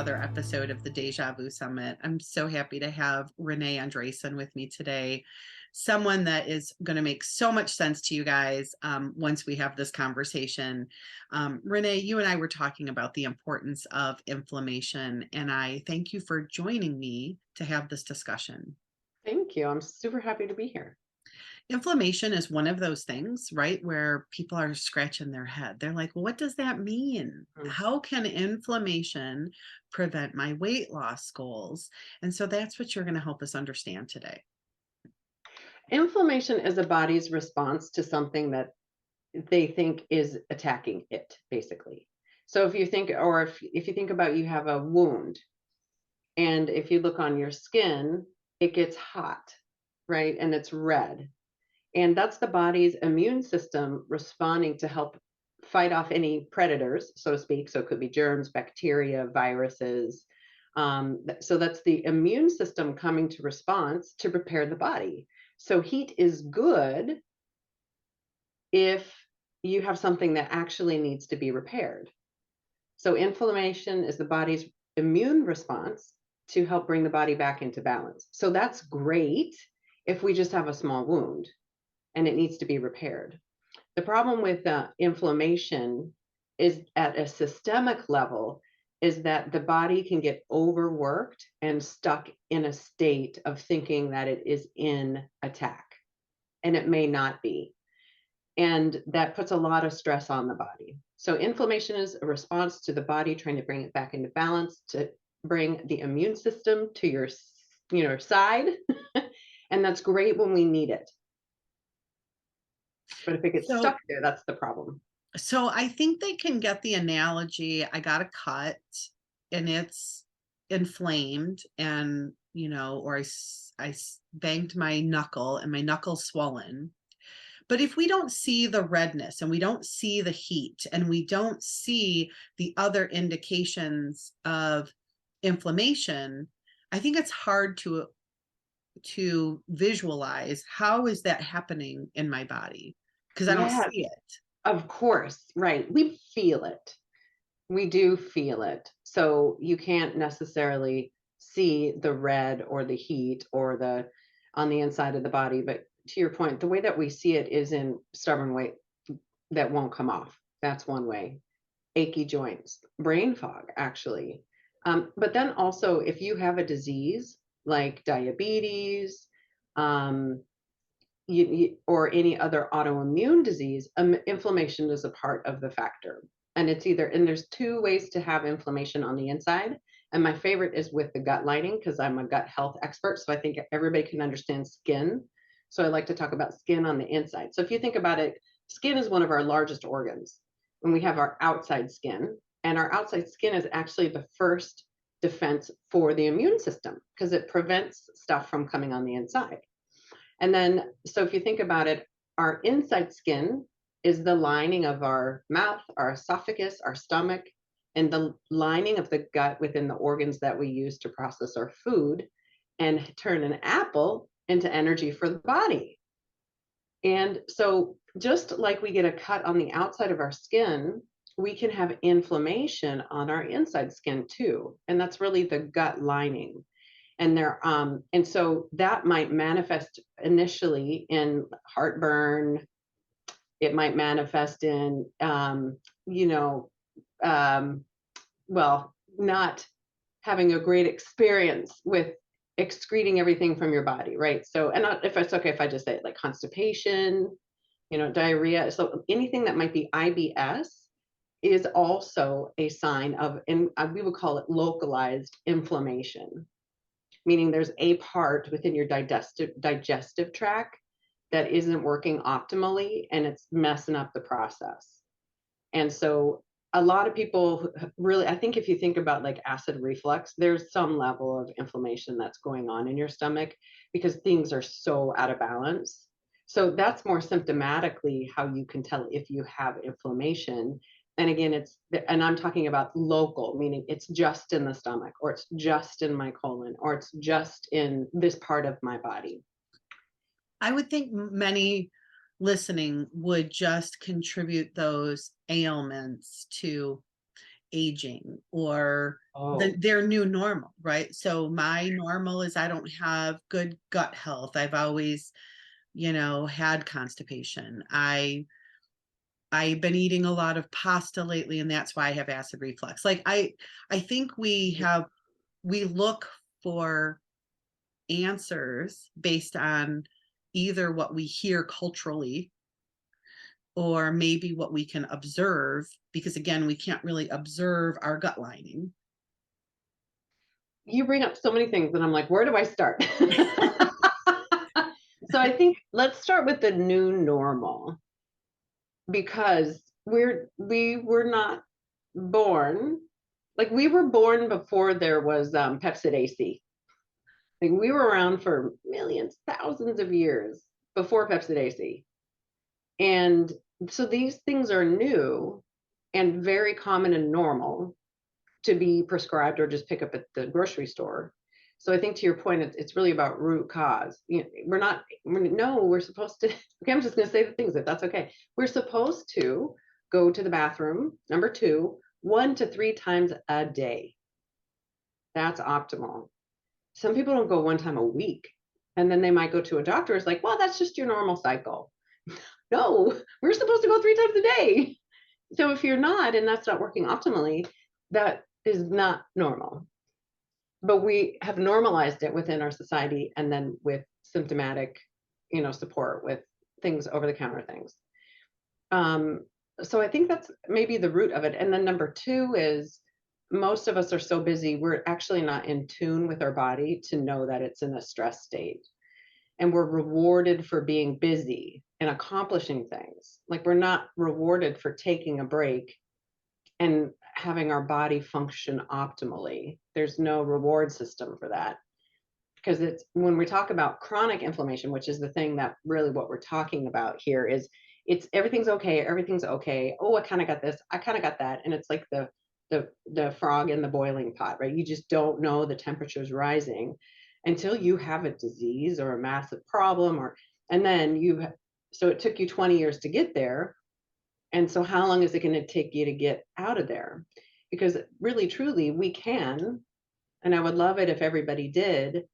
another episode of the Deja Vu Summit. I'm so happy to have Renee Andreasen with me today, someone that is going to make so much sense to you guys once we have this conversation. Renee, you and I were talking about the importance of inflammation, and I thank you for joining me to have this discussion. Thank you. I'm super happy to be here. Inflammation is one of those things, right, where people are scratching their head. They're like, well, what does that mean? Mm. How can inflammation prevent my weight loss goals? And so that's what you're going to help us understand today. Inflammation is the body's response to something that they think is attacking it, basically. So if you think, or if you think about you have a wound, and if you look on your skin, it gets hot, right? And it's red. And that's the body's immune system responding to help fight off any predators, so to speak. So it could be germs, bacteria, viruses. So that's the immune system coming to response to prepare the body. So heat is good if you have something that actually needs to be repaired. So inflammation is the body's immune response to help bring the body back into balance. So that's great if we just have a small wound and it needs to be repaired. The problem with inflammation is at a systemic level is that the body can get overworked and stuck in a state of thinking that it is in attack, and it may not be. And that puts a lot of stress on the body. So inflammation is a response to the body trying to bring it back into balance, to bring the immune system to your side. And that's great when we need it. But if it gets So, stuck there, that's the problem. so I think they can get the analogy. I got a cut and it's inflamed, and, or I banged my knuckle and my knuckle's swollen. But if we don't see the redness and we don't see the heat and we don't see the other indications of inflammation, I think it's hard to visualize how is that happening in my body because I don't Yes, see it. of course. Right. We feel it. We do feel it. So you can't necessarily see the red or the heat or the on the inside of the body. But to your point, the way that we see it is in stubborn weight that won't come off. That's one way. Achy joints, brain fog, actually. But then also, if you have a disease like diabetes, um, or any other autoimmune disease, inflammation is a part of the factor. And there's two ways to have inflammation on the inside. And my favorite is with the gut lining because I'm a gut health expert. So I think everybody can understand skin. So I like to talk about skin on the inside. So if you think about it, skin is one of our largest organs. And we have our outside skin. And our outside skin is actually the first defense for the immune system because it prevents stuff from coming on the inside. And then, so if you think about it, our inside skin is the lining of our mouth, our esophagus, our stomach, and the lining of the gut within the organs that we use to process our food and turn an apple into energy for the body. And so, just like we get a cut on the outside of our skin, we can have inflammation on our inside skin too. And that's really the gut lining. And so that might manifest initially in heartburn. It might manifest in well, not having a great experience with excreting everything from your body, right? So, and if it's okay if I just say it, like constipation, diarrhea. So anything that might be IBS is also a sign of, and we would call it localized inflammation, meaning there's a part within your digestive tract that isn't working optimally and it's messing up the process. And so a lot of people really, I think if you think about like acid reflux, there's some level of inflammation that's going on in your stomach because things are so out of balance. So that's more symptomatically how you can tell if you have inflammation. And again, and I'm talking about local, meaning it's just in the stomach, or it's just in my colon, or it's just in this part of my body. I would think many listening would just contribute those ailments to aging or Oh, their new normal, right? So my normal is I don't have good gut health. I've always, had constipation. I've been eating a lot of pasta lately, and that's why I have acid reflux. Like I think we look for answers based on either what we hear culturally or maybe what we can observe, because again, we can't really observe our gut lining. you bring up so many things, and I'm like, where do I start? So I think let's start with the new normal, because we were not born, like we were born before there was Pepsid AC. Like we were around for millions, thousands of years before Pepsid AC. And so these things are new and very common and normal to be prescribed or just pick up at the grocery store. So I think to your point, it's really about root cause. We're supposed to, okay, I'm just going to say the things if that's okay. We're supposed to go to the bathroom, number two, 1 to 3 times a day. That's optimal. Some people don't go 1 time a week, and then they might go to a doctor. It's like, well, that's just your normal cycle. No, we're supposed to go 3 times a day. So if you're not, and that's not working optimally, that is not normal. But we have normalized it within our society, and then with symptomatic, support with things, over the counter things. Um, so I think that's maybe the root of it. And then number two is most of us are so busy, we're actually not in tune with our body to know that it's in a stress state. And we're rewarded for being busy and accomplishing things. Like we're not rewarded for taking a break and having our body function optimally. There's no reward system for that. Because it's when we talk about chronic inflammation, which is the thing that really what we're talking about here, is it's everything's okay, everything's okay. Oh, I kind of got this, I kind of got that. And it's like the frog in the boiling pot, right? You just don't know the temperature's rising until you have a disease or a massive problem, and then so it took you 20 years to get there. And so how long is it going to take you to get out of there? Because really, truly, we can, and I would love it if everybody did,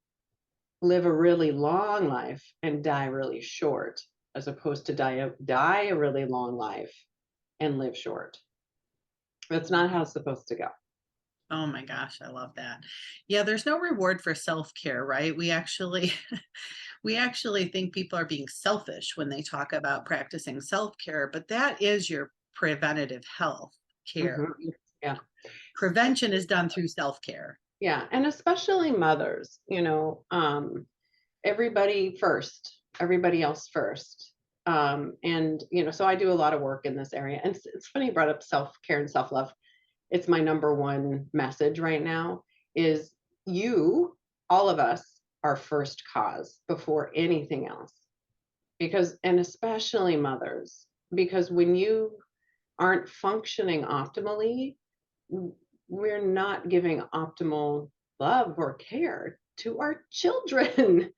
live a really long life and die really short, as opposed to die a really long life and live short. That's not how it's supposed to go. Oh my gosh, I love that. Yeah, there's no reward for self-care, right? We actually we actually think people are being selfish when they talk about practicing self-care, but that is your preventative health care. Mhm. Yeah. Prevention is done through self-care. Yeah. And especially mothers, everybody first, everybody else first. And, so I do a lot of work in this area. And it's funny you brought up self-care and self-love. It's my number one message right now is all of us are first cause before anything else. And especially mothers, because when you aren't functioning optimally, we're not giving optimal love or care to our children.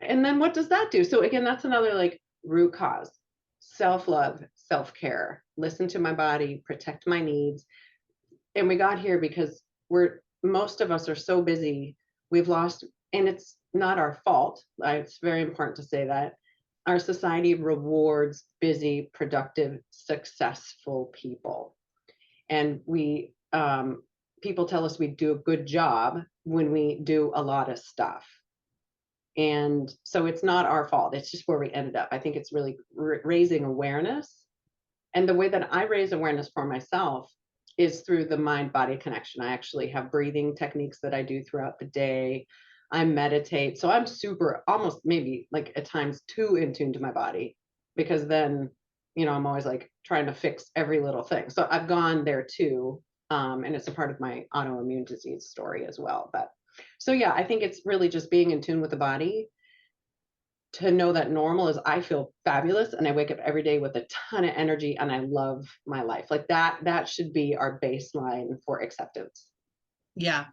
And then what does that do? So again, that's another like root cause. Self-love, self-care, listen to my body, protect my needs. And we got here because most of us are so busy, we've lost, and it's not our fault. It's very important to say that our society rewards busy, productive, successful people. And people tell us we do a good job when we do a lot of stuff. And so it's not our fault. It's just where we ended up. I think it's really raising awareness. And the way that I raise awareness for myself is through the mind body connection. I actually have breathing techniques that I do throughout the day. I meditate. So I'm super, almost maybe like at times too in tune to my body, because then, I'm always like trying to fix every little thing. So I've gone there too. And it's a part of my autoimmune disease story as well. But so, yeah, I think it's really just being in tune with the body to know that normal is I feel fabulous and I wake up every day with a ton of energy and I love my life. Like that should be our baseline for acceptance. Yeah.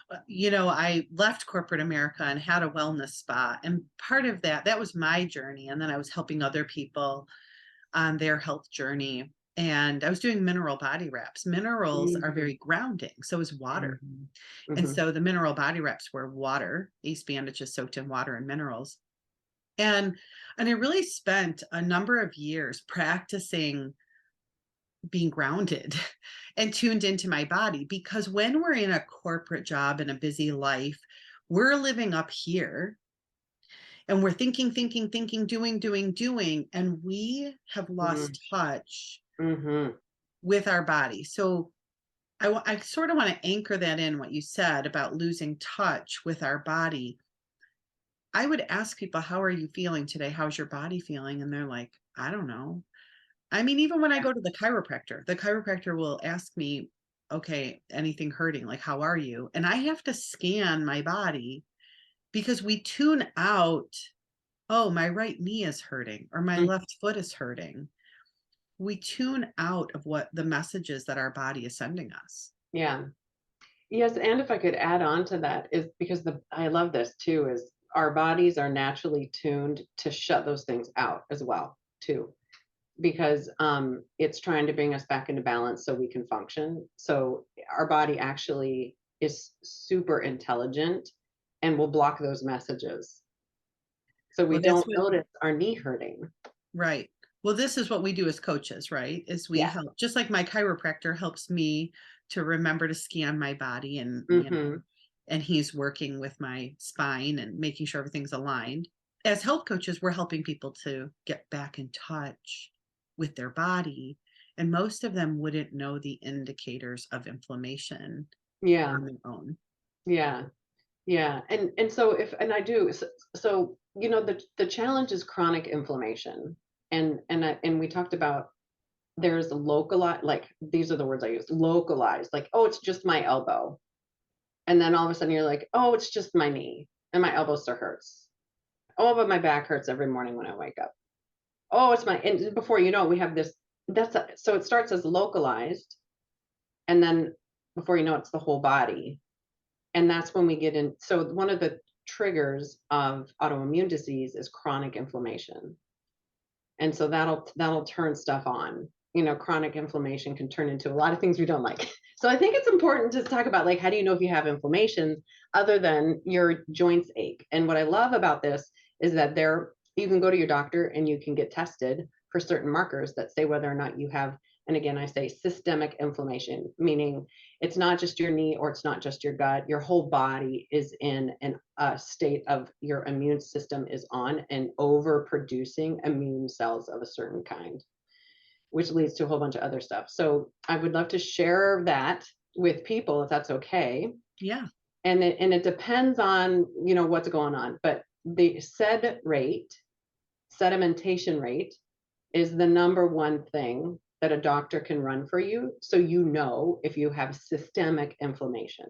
I left corporate America and had a wellness spa. And part of that was my journey. And then I was helping other people on their health journey. and I was doing mineral body wraps. Minerals are Mhm. very grounding, so is water. Mhm. And Mhm. so the mineral body wraps were water, ace bandages soaked in water and minerals. And I really spent a number of years practicing being grounded and tuned into my body, because when we're in a corporate job and a busy life, we're living up here and we're thinking, thinking, thinking, doing, doing, doing, and we have Mhm. lost touch Mhm. with our body. So I sort of want to anchor that in what you said about losing touch with our body. I would ask people, how are you feeling today? How's your body feeling? And they're like, I don't know. I mean, even when I Yeah. go to the chiropractor will ask me, okay, anything hurting? Like, how are you? And I have to scan my body because we tune out, oh, my right knee is hurting or my Mm. left foot is hurting. We tune out of what the messages that our body is sending us. Yeah. Yes, and if I could add on to that is because I love this too, is our bodies are naturally tuned to shut those things out as well too, because it's trying to bring us back into balance so we can function. So our body actually is super intelligent and will block those messages. So we Well, that's don't what notice our knee hurting. Right. Well, this is what we do as coaches, right? Is we Yeah. help, just like my chiropractor helps me to remember to scan my body and, Hmm. and he's working with my spine and making sure everything's aligned. As health coaches, we're helping people to get back in touch with their body. And most of them wouldn't know the indicators of inflammation Yeah. on their own. Yeah. Yeah. And so if and I do so you know the challenge is chronic inflammation. And we talked about there's localized, like these are the words I use, localized, like, oh, it's just my elbow. And then all of a sudden you're like, oh, it's just my knee and my elbow still hurts. Oh, but my back hurts every morning when I wake up. Oh, it's my, and before you know it, we have this, so it starts as localized. And then before you know it, it's the whole body. And that's when we get in. So one of the triggers of autoimmune disease is chronic inflammation. And so that'll turn stuff on. You know, chronic inflammation can turn into a lot of things we don't like. So I think it's important to talk about, like, how do you know if you have inflammation other than your joints ache? And what I love about this is that you can go to your doctor and you can get tested for certain markers that say whether or not you have, and again I say systemic inflammation, meaning it's not just your knee or it's not just your gut, your whole body is in a state of your immune system is on and overproducing immune cells of a certain kind, which leads to a whole bunch of other stuff. So I would love to share that with people if that's okay. Yeah. And it depends on, you know, what's going on, but the sedimentation rate is the number one thing that a doctor can run for you, so you know if you have systemic inflammation.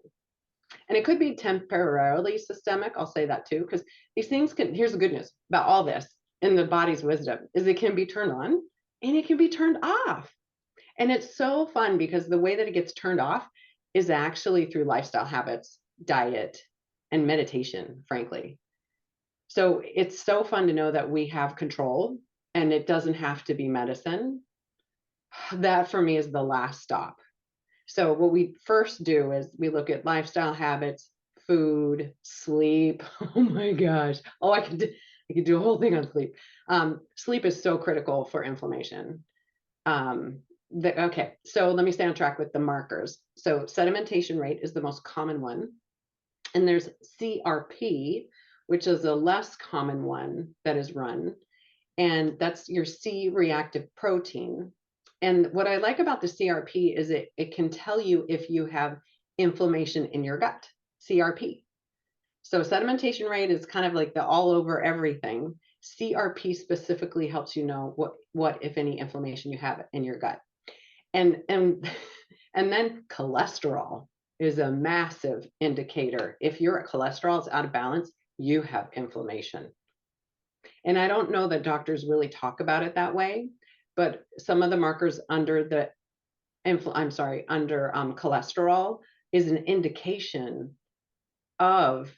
And it could be temporarily systemic, I'll say that too, because these things can, here's the good news about all this in the body's wisdom, is it can be turned on and it can be turned off. And it's so fun because the way that it gets turned off is actually through lifestyle habits, diet, and meditation, frankly. So it's so fun to know that we have control and it doesn't have to be medicine. That for me is the last stop. So what we first do is we look at lifestyle habits, food, sleep. Oh my gosh. Oh, I could do a whole thing on sleep. Sleep is so critical for inflammation. Okay, so let me stay on track with the markers. So sedimentation rate is the most common one. And there's CRP, which is a less common one that is run. And that's your C reactive protein. And what I like about the CRP is it can tell you if you have inflammation in your gut, CRP. So sedimentation rate is kind of like the all over everything. CRP specifically helps you know what if any inflammation you have in your gut. And and then cholesterol is a massive indicator. If your cholesterol is out of balance, you have inflammation. And I don't know that doctors really talk about it that way, but some of the markers under under cholesterol is an indication of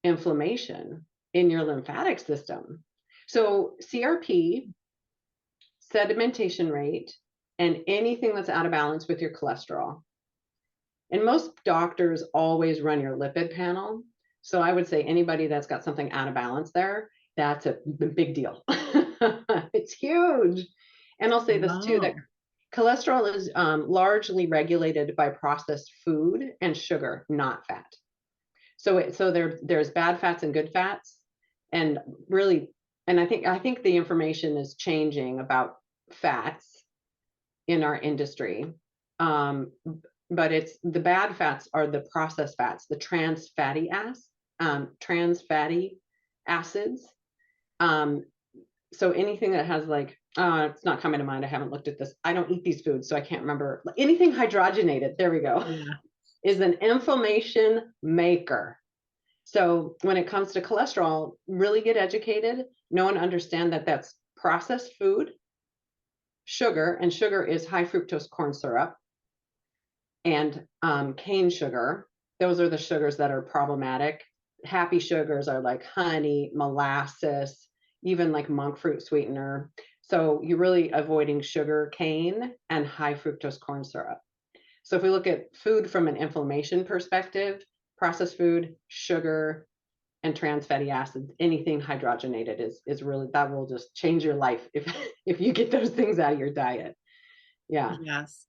inflammation in your lymphatic system. So CRP, sedimentation rate, and anything that's out of balance with your cholesterol. And most doctors always run your lipid panel. So I would say anybody that's got something out of balance there, that's a big deal. It's huge. And I'll say this too, that Oh, cholesterol is largely regulated by processed food and sugar, not fat. So there's bad fats and good fats, and really, and I think the information is changing about fats in our industry. Um, but it's the bad fats are the processed fats, the trans fatty acids. Um, so anything that has like, it's not coming to mind. I haven't looked at this. I don't eat these foods, so I can't remember. Anything hydrogenated, there we go, yeah. is an inflammation maker. So when it comes to cholesterol, really get educated, know and understand that that's processed food, sugar, and sugar is high fructose corn syrup and cane sugar. Those are the sugars that are problematic. Happy sugars are like honey, molasses, even like monk fruit sweetener. So you're really avoiding sugar cane and high fructose corn syrup. So if we look at food from an inflammation perspective, processed food, sugar, and trans fatty acids, anything hydrogenated is really, that will just change your life if if you get those things out of your diet. Yeah. Yes.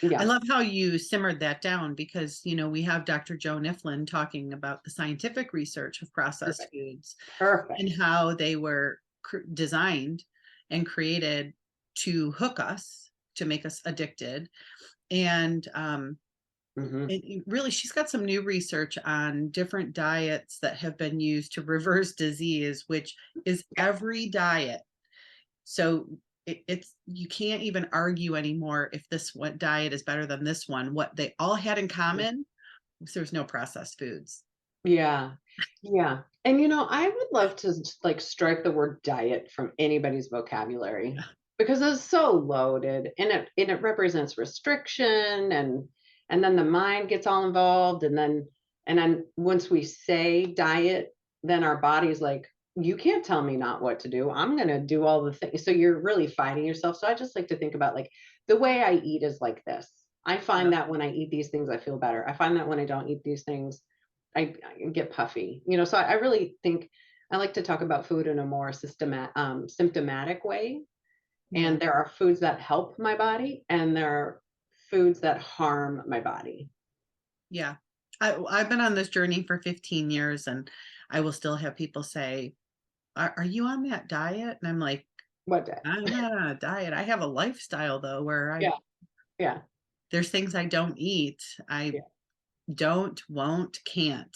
I Yeah. love how you simmered that down because, we have Dr. Joe Niflin talking about the scientific research of processed Perfect. foods and Perfect. how they were designed and created to hook us, to make us addicted. And Hmm. really, she's got some new research on different diets that have been used to reverse disease, which is every diet. So it's you can't even argue anymore if this one diet is better than this one. What they all had in common was there's no processed foods. Yeah. Yeah. And I would love to just like strike the word diet from anybody's vocabulary because it's so loaded, and it represents restriction, and then the mind gets all involved, and then once we say diet, then our body's like, you can't tell me not what to do. I'm going to do all the things. So you're really fighting yourself. So I just like to think about like the way I eat is like this. I find Yep. that when I eat these things, I feel better. I find that when I don't eat these things, I get puffy. So I really think I like to talk about food in a more symptomatic way. Yeah. And there are foods that help my body, and there are foods that harm my body. Yeah. I've been on this journey for 15 years and I will still have people say, are you on that diet? And I'm like, What day? I'm not on a diet. I have a lifestyle though, where Yeah, yeah, there's things I don't eat. I yeah. won't, can't.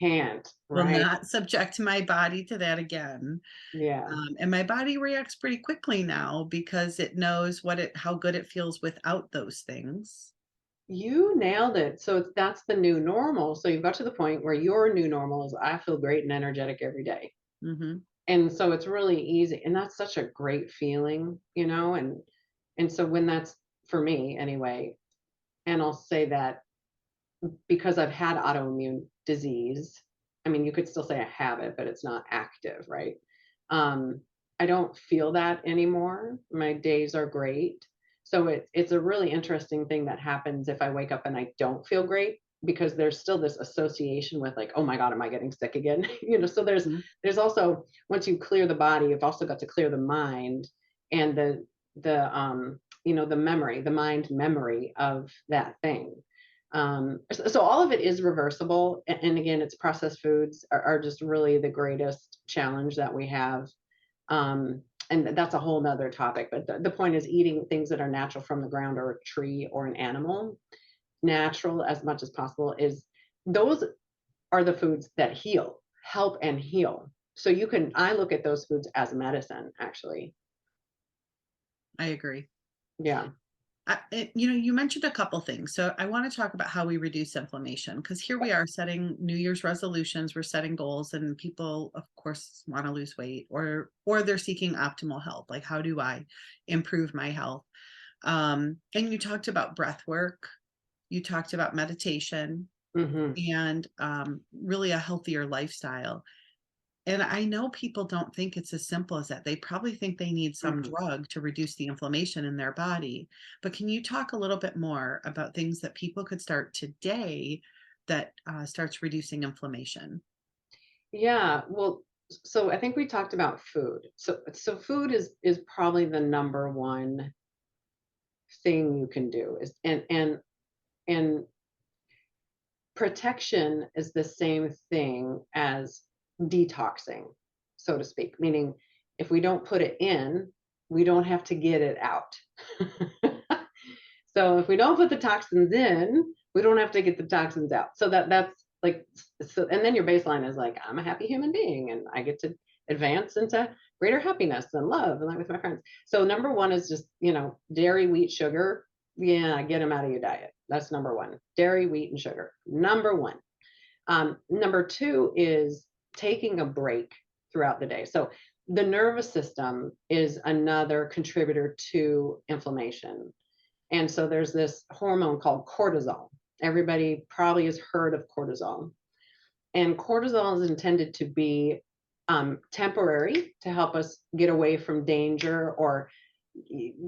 Can't, Will right? not subject my body to that again. Yeah. And my body reacts pretty quickly now because it knows how good it feels without those things. You nailed it. So that's the new normal. So you've got to the point where your new normal is I feel great and energetic every day. Hmm. And so it's really easy. And that's such a great feeling, and so when that's for me anyway, and I'll say that because I've had autoimmune disease, I mean, you could still say I have it, but it's not active, right? Um, I don't feel that anymore. My days are great. So it's a really interesting thing that happens if I wake up and I don't feel great, because there's still this association with like, oh my God, am I getting sick again? So there's also, once you clear the body, you've also got to clear the mind, and the memory, the mind memory of that thing. So all of it is reversible. And again, it's processed foods are just really the greatest challenge that we have. Um, and that's a whole nother topic. But the point is eating things that are natural from the ground, or a tree or an animal, natural as much as possible, is those are the foods that help and heal. So I look at those foods as medicine, actually. I agree. Yeah. You mentioned a couple things. So I want to talk about how we reduce inflammation because here we are setting New Year's resolutions, we're setting goals, and people, of course, want to lose weight or they're seeking optimal health. Like, how do I improve my health? And you talked about breath work, you talked about meditation, Hmm. and really a healthier lifestyle. And I know people don't think it's as simple as that. They probably think they need some Mhm. drug to reduce the inflammation in their body. But can you talk a little bit more about things that people could start today that starts reducing inflammation? Yeah, well, so I think we talked about food. So food is probably the number one thing you can do is and protection is the same thing as detoxing, so to speak, meaning if we don't put it in, we don't have to get it out. So if we don't put the toxins in, we don't have to get the toxins out. So that's like, so, and then your baseline is like, I'm a happy human being and I get to advance into greater happiness and love and like with my friends. So number one is just, dairy, wheat, sugar. Yeah, get them out of your diet. That's number one. Dairy, wheat, and sugar. Number one. Number two is taking a break throughout the day. So the nervous system is another contributor to inflammation. And so there's this hormone called cortisol. Everybody probably has heard of cortisol. And cortisol is intended to be temporary to help us get away from danger or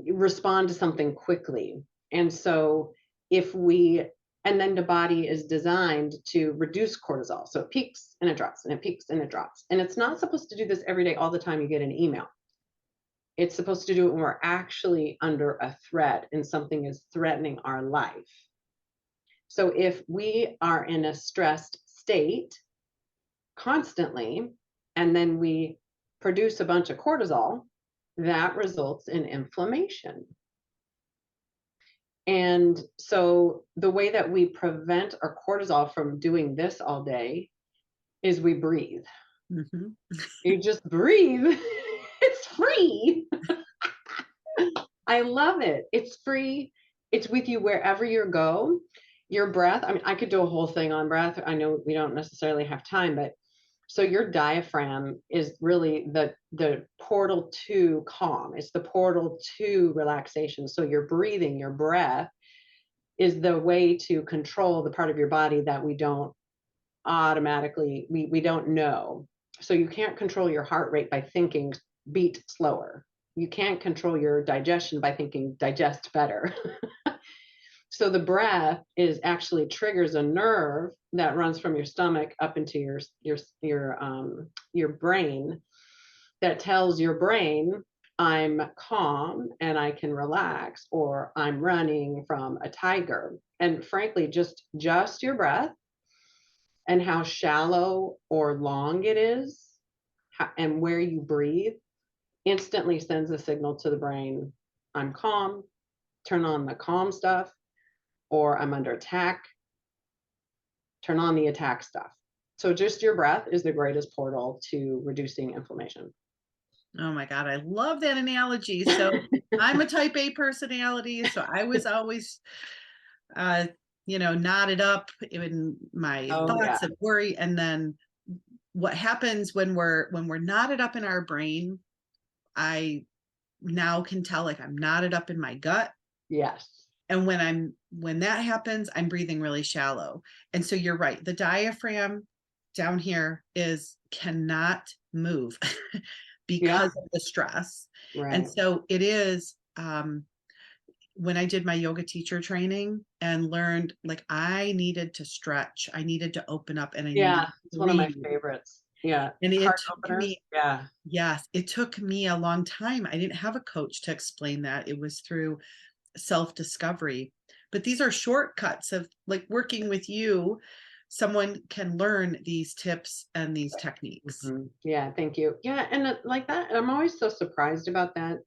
respond to something quickly. And so if we, and then the body is designed to reduce cortisol. So it peaks and it drops and it peaks and it drops. And it's not supposed to do this every day, all the time you get an email. It's supposed to do it when we're actually under a threat and something is threatening our life. So if we are in a stressed state constantly, and then we produce a bunch of cortisol, that results in inflammation. And so the way that we prevent our cortisol from doing this all day is we breathe. Mhm. You just breathe. It's free. I love it. It's free. It's with you wherever you go. Your breath, I mean, I could do a whole thing on breath. I know we don't necessarily have time, but so your diaphragm is really the portal to calm. It's the portal to relaxation. So your breathing, your breath is the way to control the part of your body that we don't automatically, we don't know. So you can't control your heart rate by thinking beat slower. You can't control your digestion by thinking digest better. So the breath is actually triggers a nerve that runs from your stomach up into your brain that tells your brain I'm calm and I can relax, or I'm running from a tiger. And frankly, just your breath and how shallow or long it is, and where you breathe instantly sends a signal to the brain, I'm calm, turn on the calm stuff, or I'm under attack, turn on the attack stuff. So just your breath is the greatest portal to reducing inflammation. Oh my God, I love that analogy. So I'm a type A personality, so I was always uh, knotted up in my Oh yeah. thoughts and worry. And then what happens when we're knotted up in our brain, I now can tell like I'm knotted up in my gut. Yes. And when that happens, I'm breathing really shallow. And so you're right. The diaphragm down here is cannot move Yeah. because of the stress. And Right. so it is when I did my yoga teacher training and learned like I needed to stretch, I needed to open up and I needed Yeah. to It's one of my breathe. favorites. Yeah. And it Heart took openers. me, Yeah. yes, it took me a long time. I didn't have a coach to explain that. It was through self-discovery. But these are shortcuts of like working with you. Someone can learn these tips and these techniques. Yeah. Thank you. Yeah. And like that, I'm always so surprised about that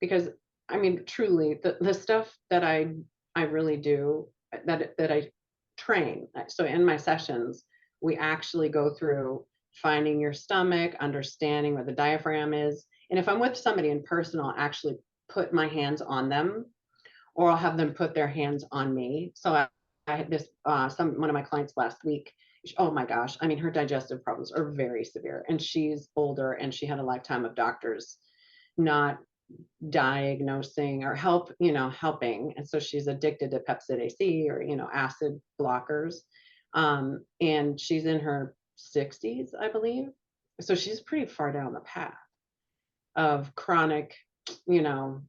because I mean, truly, the stuff that I really do that I train. So in my sessions, we actually go through finding your stomach, understanding where the diaphragm is, and if I'm with somebody in person, I'll actually put my hands on them, or I'll have them put their hands on me. So I had this one of my clients last week. Oh my gosh, I mean, her digestive problems are very severe, and she's older, and she had a lifetime of doctors not diagnosing or helping. And so she's addicted to Pepsid AC or, acid blockers. And she's in her 60s, I believe. So she's pretty far down the path of chronic, you know,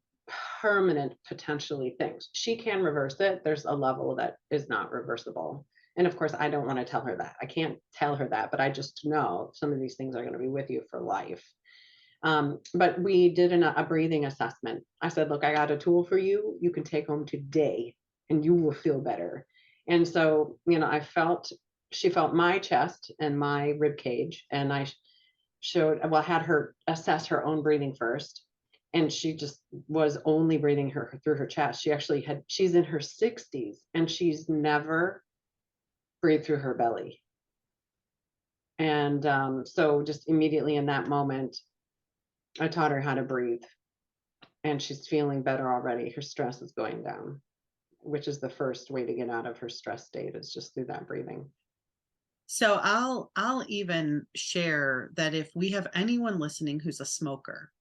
permanent potentially things. She can reverse it. There's a level that is not reversible. And of course, I don't want to tell her that. I can't tell her that, but I just know some of these things are going to be with you for life. But we did a breathing assessment. I said, look, I got a tool for you. You can take home today and you will feel better. And so, you know, she felt my chest and my rib cage. And I had her assess her own breathing first. And she just was only breathing through her chest. She's in her 60s and she's never breathed through her belly. And so just immediately in that moment, I taught her how to breathe, and she's feeling better already. Her stress is going down, which is the first way to get out of her stress state, is just through that breathing. So I'll even share that if we have anyone listening who's a smoker,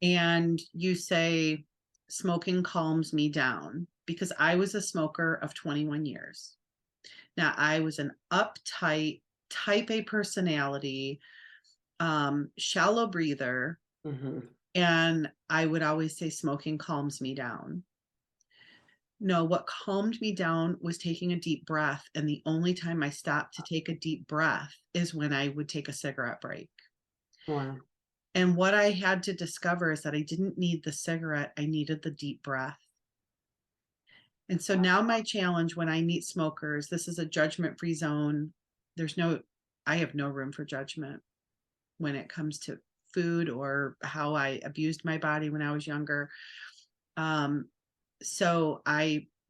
and you say smoking calms me down, because I was a smoker of 21 years. Now, I was an uptight type A personality, shallow breather. And I would always say smoking calms me down. No, what calmed me down was taking a deep breath. And the only time I stopped to take a deep breath is when I would take a cigarette break. Wow. And what I had to discover is that I didn't need the cigarette, I needed the deep breath. And so now my challenge when I meet smokers, this is a judgment-free zone. I have no room for judgment when it comes to food or how I abused my body when I was younger. So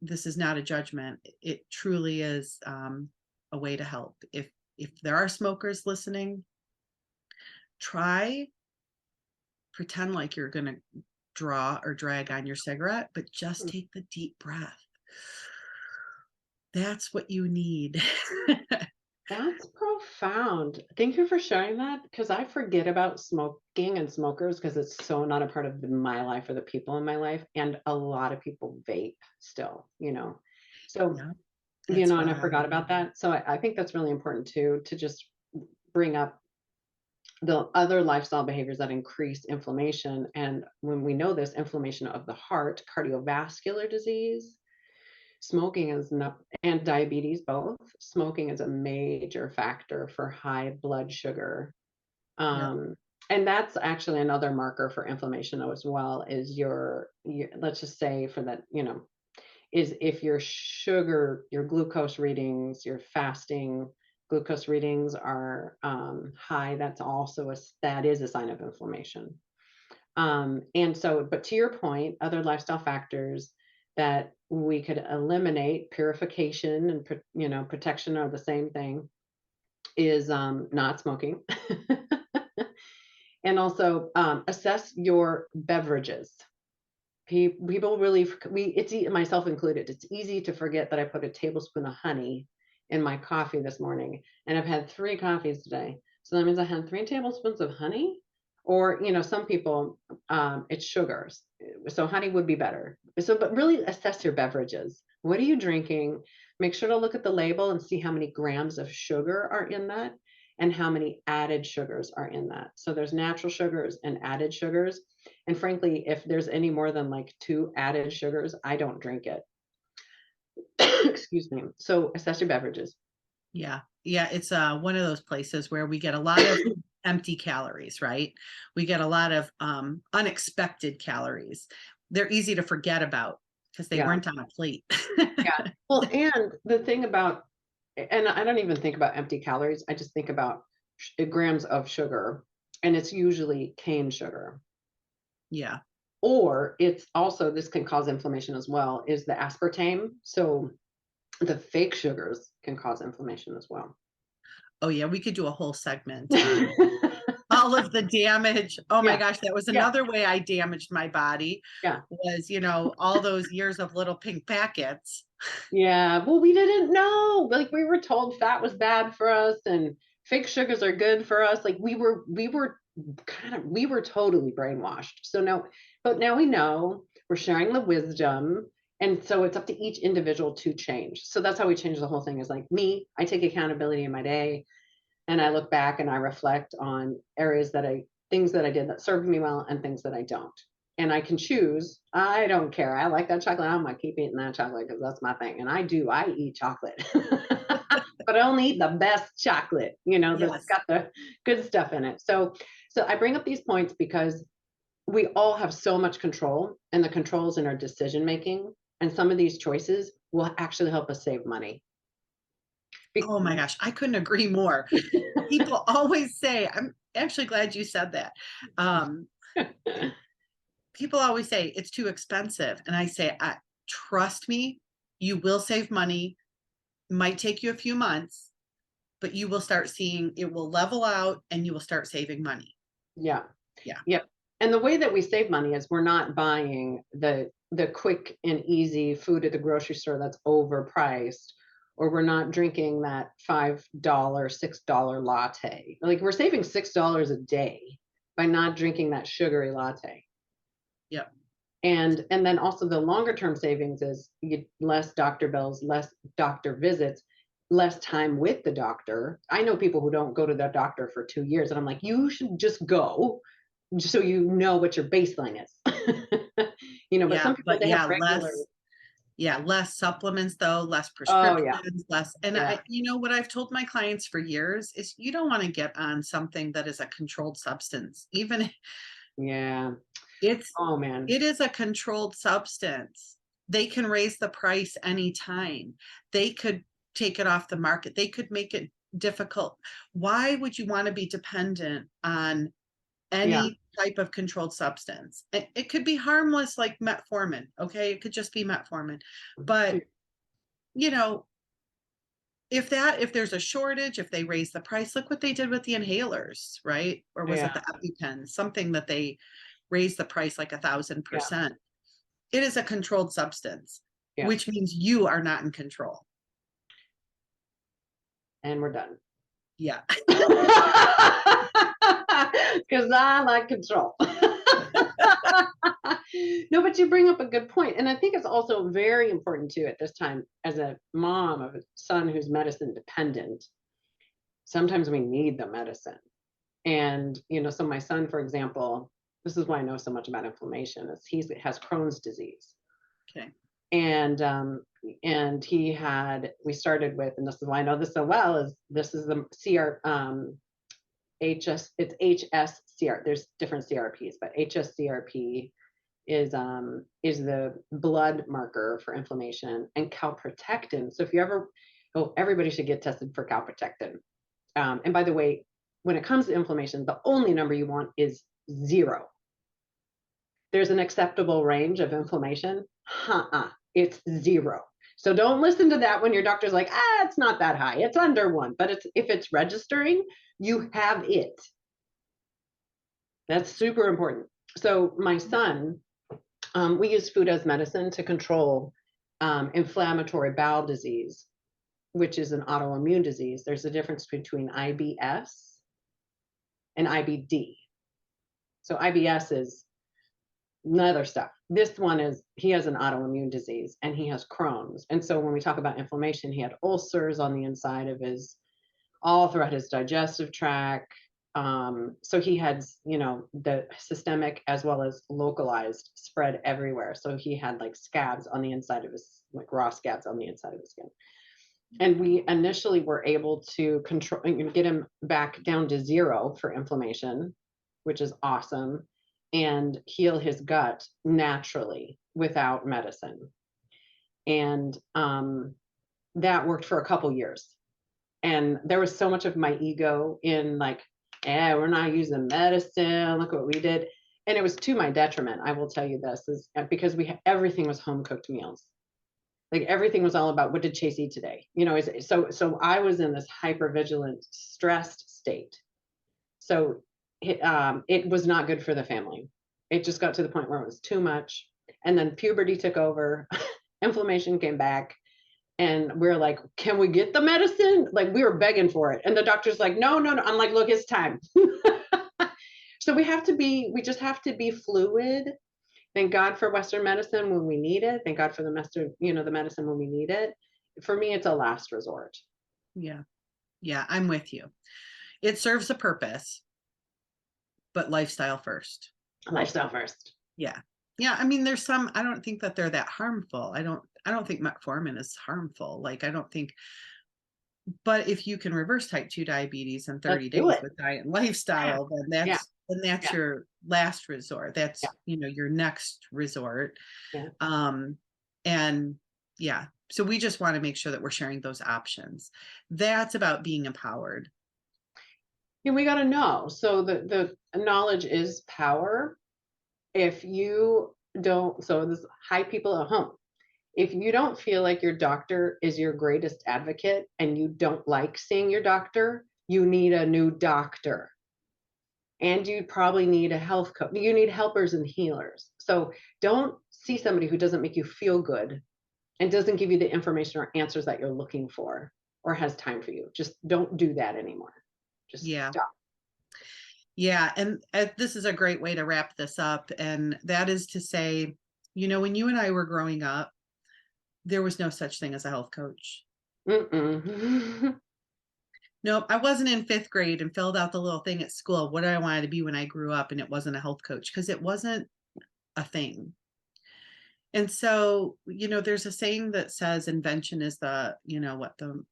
this is not a judgment. It truly is a way to help. If there are smokers listening, pretend like you're going to draw or drag on your cigarette, but just take the deep breath. That's what you need. That's profound. Thank you for sharing that, because I forget about smoking and smokers because it's so not a part of my life or the people in my life. And a lot of people vape still, you know. So, Yeah, you that's know, and I why. forgot about that. So I think that's really important too, to just bring up the other lifestyle behaviors that increase inflammation. And when we know this, inflammation of the heart, cardiovascular disease, smoking is not, and diabetes both, smoking is a major factor for high blood sugar. Yep. And that's actually another marker for inflammation as well, is your let's just say for that, you know, is if your glucose readings, your fasting glucose readings are high, that is a sign of inflammation. And so, but to your point, other lifestyle factors that we could eliminate, purification and, you know, protection are the same thing, is not smoking. And also assess your beverages. People really, myself included, it's easy to forget that I put a tablespoon of honey in my coffee this morning, and I've had 3 coffees today. So that means I had 3 tablespoons of honey. Or, you know, some people, it's sugars. So honey would be better. So, but really assess your beverages. What are you drinking? Make sure to look at the label and see how many grams of sugar are in that and how many added sugars are in that. So there's natural sugars and added sugars. And frankly, if there's any more than like 2 added sugars, I don't drink it. Excuse me. So assess your beverages. Yeah. Yeah. It's one of those places where we get a lot of empty calories, right? We get a lot of unexpected calories. They're easy to forget about because they Yeah. weren't on a plate. Yeah. Well, and the thing about, and I don't even think about empty calories, I just think about grams of sugar, and it's usually cane sugar. Yeah. Or it's also, this can cause inflammation as well, is the aspartame. So the fake sugars can cause inflammation as well. Oh yeah, we could do a whole segment on all of the damage. Oh my Yeah. gosh, that was Yeah. another way I damaged my body. Yeah. Was, you know, all those years of little pink packets. Yeah. Well, we didn't know. Like, we were told fat was bad for us and fake sugars are good for us. Like, we were totally brainwashed. So now, but now we know, we're sharing the wisdom. And so it's up to each individual to change. So that's how we change the whole thing, is like me, I take accountability in my day. And I look back and I reflect on things that I did that served me well and things that I don't. And I can choose. I don't care. I like that chocolate. I'm going to keep eating that chocolate because that's my thing. And I eat chocolate, but I only eat the best chocolate, that's Yes. got the good stuff in it. So I bring up these points because we all have so much control, and the controls in our decision making. And some of these choices will actually help us save money. Oh my gosh, I couldn't agree more. People always say, I'm actually glad you said that. Um, People always say it's too expensive. And I say, trust me, you will save money. Might take you a few months, but you will start seeing it will level out and you will start saving money. Yeah. Yeah. Yep. And the way that we save money is we're not buying the quick and easy food at the grocery store that's overpriced, or we're not drinking that $5, $6 latte. Like, we're saving $6 a day by not drinking that sugary latte. Yep. And then also the longer term savings is less doctor bills, less doctor visits, less time with the doctor. I know people who don't go to their doctor for 2 years, and I'm like, you should just go, just so you know what your baseline is. But Yeah. some people, But they have yeah, regular. less supplements though, less Oh yeah, prescriptions, less. And yeah, what I've told my clients for years is you don't want to get on something that is a controlled substance. Even yeah. it's, Oh man, it is a controlled substance. They can raise the price anytime. They could take it off the market. They could make it difficult. Why would you want to be dependent on yeah, any type of controlled substance? It could be harmless like metformin. Okay. It could just be metformin. But, you know, if there's a shortage, if they raise the price, look what they did with the inhalers, right? Or was yeah, it the EpiPen? Something that they raised the price like yeah, 1,000%. It is a controlled substance, yeah. which means you are not in control. And we're done. Yeah. Because I like control. No, but you bring up a good point. And I think it's also very important too at this time, as a mom of a son who's medicine dependent. Sometimes we need the medicine. And, so my son, for example, this is why I know so much about inflammation, is he has Crohn's disease. Okay. And we started with, and this is why I know this so well, is this is the it's HSCR. There's different CRPs, but HSCRP is the blood marker for inflammation, and calprotectin. So everybody should get tested for calprotectin. And by the way, when it comes to inflammation, the only number you want is 0. There's an acceptable range of inflammation. It's 0. So don't listen to that when your doctor's like, it's not that high. It's under 1. But if it's registering, you have it. That's super important. So my son, we use food as medicine to control inflammatory bowel disease, which is an autoimmune disease. There's a difference between IBS and IBD. So IBS is other stuff. This one is, he has an autoimmune disease and he has Crohn's. And so when we talk about inflammation, he had ulcers on the inside of all throughout his digestive tract. So he had, the systemic as well as localized spread everywhere. So he had like scabs on the inside of his, like raw scabs on the inside of his skin. And we initially were able to control and get him back down to 0 for inflammation, which is awesome, and heal his gut naturally without medicine. And that worked for a couple years. And there was so much of my ego in like, we're not using medicine. Look what we did. And it was to my detriment. I will tell you this, is because everything was home cooked meals. Like everything was all about, what did Chase eat today? So I was in this hyper vigilant, stressed state. So it was not good for the family. It just got to the point where it was too much. And then puberty took over, inflammation came back. And we're like, can we get the medicine? Like, we were begging for it. And the doctor's like, no. I'm like, look, it's time. So we just have to be fluid. Thank God for Western medicine when we need it. Thank God for the medicine when we need it. For me, it's a last resort. Yeah. Yeah. I'm with you. It serves a purpose, but lifestyle first. Lifestyle first. Yeah. Yeah, I mean, there's some, I don't think that they're that harmful. I don't think metformin is harmful. Like, I don't think, but if you can reverse type 2 diabetes in Let's 30 do days it. with diet and Yeah. lifestyle, Yeah. then that's Yeah. your last resort. Yeah. That's, your next resort. Yeah. Um, and yeah, so we just want to make sure that we're sharing those options. That's about being empowered. Yeah, we got to know. So the knowledge is power. If you don't, so this hi people at home. If you don't feel like your doctor is your greatest advocate and you don't like seeing your doctor, you need a new doctor. And you probably need a health coach. You need helpers and healers. So don't see somebody who doesn't make you feel good and doesn't give you the information or answers that you're looking for or has time for you. Just don't do that anymore. Just Yeah. stop. Yeah. And this is a great way to wrap this up. And that is to say, when you and I were growing up, there was no such thing as a health coach. Mm-mm. Nope, I wasn't in 5th grade and filled out the little thing at school, what I wanted to be when I grew up, and it wasn't a health coach because it wasn't a thing. And so, there's a saying that says invention is the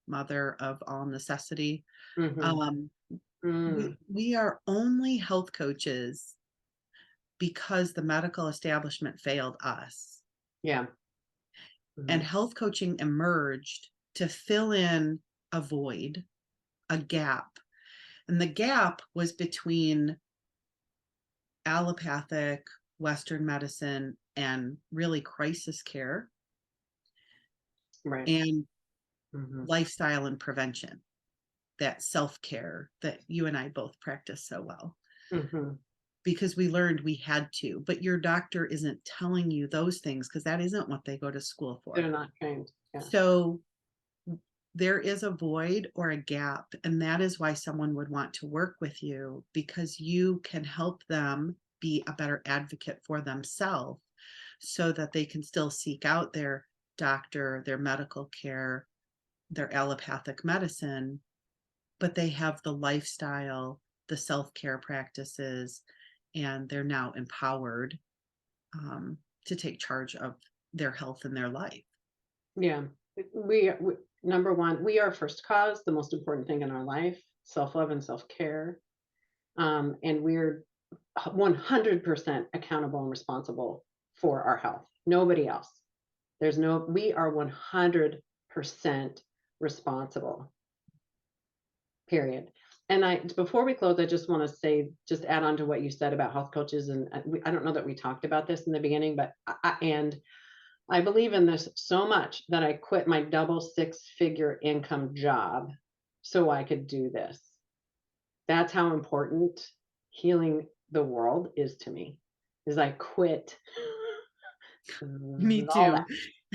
mother of all necessity. Mhm. Um, Mm. we are only health coaches because the medical establishment failed us. Yeah. And Mhm. health coaching emerged to fill in a void, a gap. And the gap was between allopathic, Western medicine, and really crisis care Right. and Mhm. lifestyle and prevention, that self care that you and I both practice so well Mhm. because we learned we had to. But your doctor isn't telling you those things because that isn't what they go to school They're for. not trained. Yeah. So there is a void or a gap. And that is why someone would want to work with you because you can help them be a better advocate for themselves so that they can still seek out their doctor, their medical care, their allopathic medicine, but they have the lifestyle, the self care practices, and they're now empowered to take charge of their health and their life. Yeah. We number one, we are first cause, the most important thing in our life, self-love and self-care. And we're 100% accountable and responsible for our health. Nobody else. We are 100% responsible. Period. And before we close, I just want to say, just add on to what you said about health coaches. And I don't know that we talked about this in the beginning, but I believe in this so much that I quit my double 6-figure income job so I could do this. That's how important healing the world is to me. Is I quit Me all that.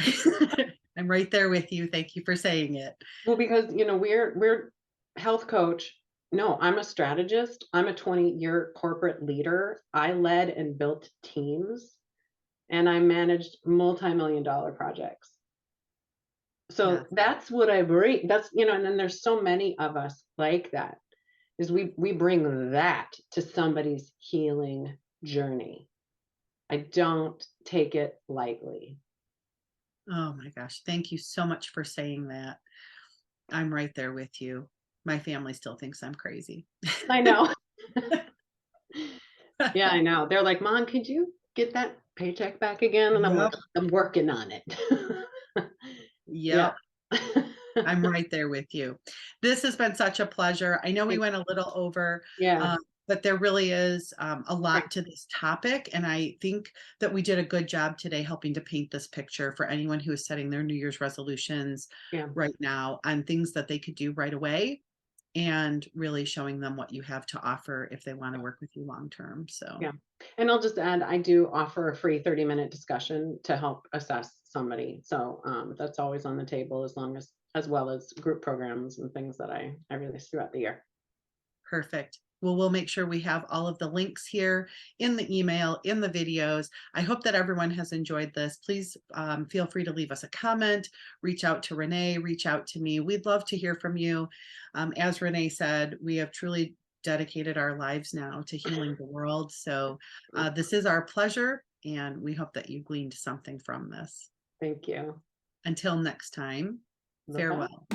too. I'm right there with you. Thank you for saying it. Well, because we're health coach. No, I'm a strategist. I'm a 20-year corporate leader. I led and built teams and I managed multi-million dollar projects. So Yes. that's what I bring. And then there's so many of us like that. Is we bring that to somebody's healing journey. I don't take it lightly. Oh my gosh. Thank you so much for saying that. I'm right there with you. My family still thinks I'm crazy. I know. Yeah, I know. They're like, Mom, could you get that paycheck back again? And I'm like, Yep. I'm working on it. Yeah. Yep. I'm right there with you. This has been such a pleasure. I know we went a little over, Yeah. but there really is a Right. lot to this topic. And I think that we did a good job today helping to paint this picture for anyone who is setting their New Year's resolutions Yeah. right now on things that they could do right away and really showing them what you have to offer if they want to work with you long term. So Yeah. And I'll just add, I do offer a free 30-minute discussion to help assess somebody. So that's always on the table as well as group programs and things that I release throughout the year. perfect. we'll make sure we have all of the links here in the email, in the videos. I hope that everyone has enjoyed this. Please feel free to leave us a comment, reach out to Renee, reach out to me. We'd love to hear from you. As Renee said, we have truly dedicated our lives now to healing the world. So this is our pleasure, and we hope that you gleaned something from this. Thank you. Until next time, Bye-bye. farewell.